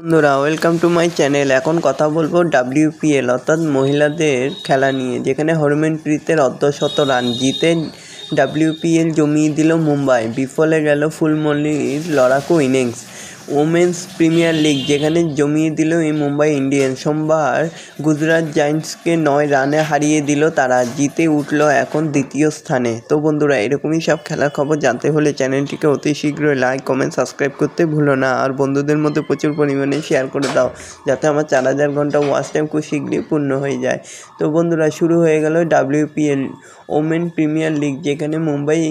বন্ধুরা welcome to my channel. এখন কথা বলবো WPL অর্থাৎ মহিলাদের খেলা নিয়ে, যেখানে হরমনপ্রীতের অর্ধশত রান জিতে WPL জমিয়ে দিল মুম্বাই। বিফলে গেল ফুলমণির লড়াকু ইনিংস। ওমেন্স প্রিমিয়ার লিগ যেখানে জমিয়ে দিল এই মুম্বাই ইন্ডিয়ান্স। সোমবার গুজরাট জায়েন্টসকে 9 রানে হারিয়ে দিল তারা, জিতে উঠল এখন দ্বিতীয় স্থানে। তো বন্ধুরা, এরকমই সব খেলার খবর জানতে হলে চ্যানেলটিকে অতি শীঘ্রই লাইক, কমেন্ট, সাবস্ক্রাইব করতে ভুলো না। আর বন্ধুদের মধ্যে প্রচুর পরিমাণে শেয়ার করে দাও, যাতে আমার 4000 ঘন্টা ওয়াচ টাইম খুব শীঘ্রই পূর্ণ হয়ে যায়। তো বন্ধুরা, শুরু হয়ে গেল WPL ওমেন প্রিমিয়ার লিগ, যেখানে মুম্বাই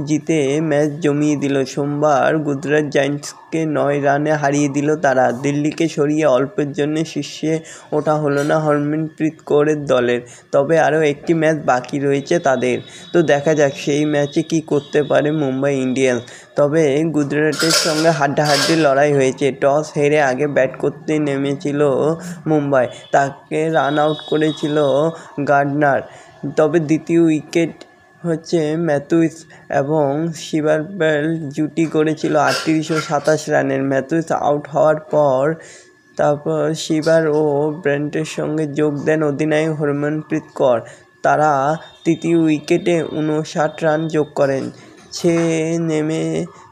জিতে ম্যাচ জমিয়ে দিল। সোমবার গুজরাট জায়েন্টসকে 9 রানে হারিয়ে দিল তারা। দিল্লিকে সরিয়ে অল্পের জন্য শীর্ষে ওঠা হলো না হরমনপ্রীত কৌরের দলের, তবে আরও একটি ম্যাচ বাকি রয়েছে তাদের। তো দেখা যাক সেই ম্যাচে কি করতে পারে মুম্বাই ইন্ডিয়ান্স। তবে গুজরাটের সঙ্গে হাড্ডাহাড্ডি লড়াই হয়েছে। টস হেরে আগে ব্যাট করতে নেমেছিল মুম্বাই, তাকে রান আউট করেছিল গার্ডনার। তবে দ্বিতীয় উইকেট ম্যাথুইস এবং শিবারবেল জুটি করেছিল 38 ও 27 রানের। ম্যাথুইস আউট হওয়ার পর তারপর শিবার ও ব্রেন্টের সঙ্গে যোগ দেন অধিনায়ক হরমনপ্রীত কৌর। তারা তৃতীয় উইকেটে 59 রান যোগ করেন। নেমে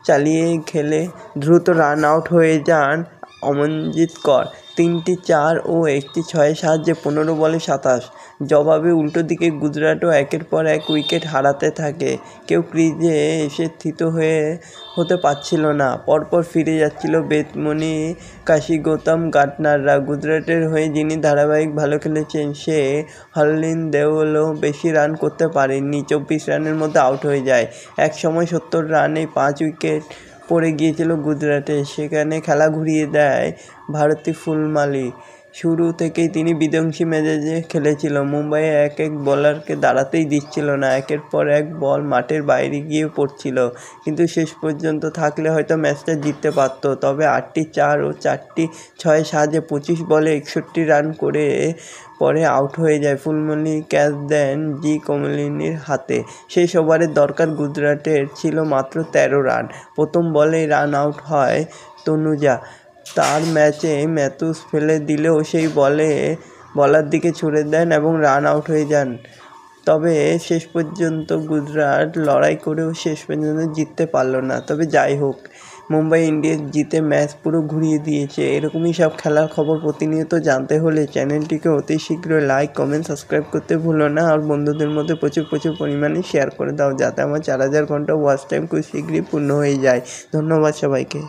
চালিয়ে খেলে দ্রুত রান আউট হয়ে যান অমনজিৎ কৌর। 3টি 4 ও 1টি 6-এর সাহায্যে 15 বলে 27। জবাবে উল্টো দিকে গুজরাটও একের পর এক উইকেট হারাতে থাকে। কেউ ক্রিজে এসে থিত হতে পারছিল না। পরপর ফিরে যাচ্ছিল বেদমনি, কাশি গৌতম, গার্ডনাররা। গুজরাটের হয়ে যিনি ধারাবাহিক ভালো খেলেছেন সে হরলিন দেওলও বেশি রান করতে পারেননি। 24 রানের মধ্যে আউট হয়ে যায়। এক সময় 70 রানে 5 উইকেট পড়ে গিয়েছিল গুজরাটে। সেখানে খেলা ঘুরিয়ে দেয় ভারতী ফুলমালি। শুরু থেকেই তিনি বিধ্বংসী মেজাজে খেলেছিল। মুম্বাই এক বোলারকে দাঁড়াতেই দিচ্ছিল না। একের পর এক বল মাঠের বাইরে গিয়ে পড়ছিল, কিন্তু শেষ পর্যন্ত থাকলে হয়তো ম্যাচটা জিততে পারত। তবে 8টি 4 ও 4টি 6-এর সাহায্যে 25 বলে 61 রান করে পরে আউট হয়ে যায়। ফুলমণি ক্যাচ দেন জি কমলিনীর হাতে। শেষ ওভারের দরকার গুজরাটের ছিল মাত্র 13 রান। প্রথম বলেই রান আউট হয় তনুজা। তার ম্যাচে ম্যাথুস ফেলে দিলেও সেই বলার দিকে ছুড়ে দেন এবং রান আউট হয়ে যান। তবে শেষ পর্যন্ত গুজরাট লড়াই করেও শেষ পর্যন্ত জিততে পারল না। তবে যাই হোক, মুম্বাই ইন্ডিয়ান্স জিতে ম্যাচ পুরো ঘুরিয়ে দিয়েছে। এরকমই সব খেলার খবর প্রতিনিয়ত জানতে হলে চ্যানেলটিকে অতি শীঘ্রই লাইক, কমেন্ট, সাবস্ক্রাইব করতে ভুলো না। আর বন্ধুদের মধ্যে প্রচুর পরিমাণে শেয়ার করে দাও, যাতে আমার 4000 ঘন্টা ওয়াচ টাইম খুব শীঘ্রই পূর্ণ হয়ে যায়। ধন্যবাদ সবাইকে।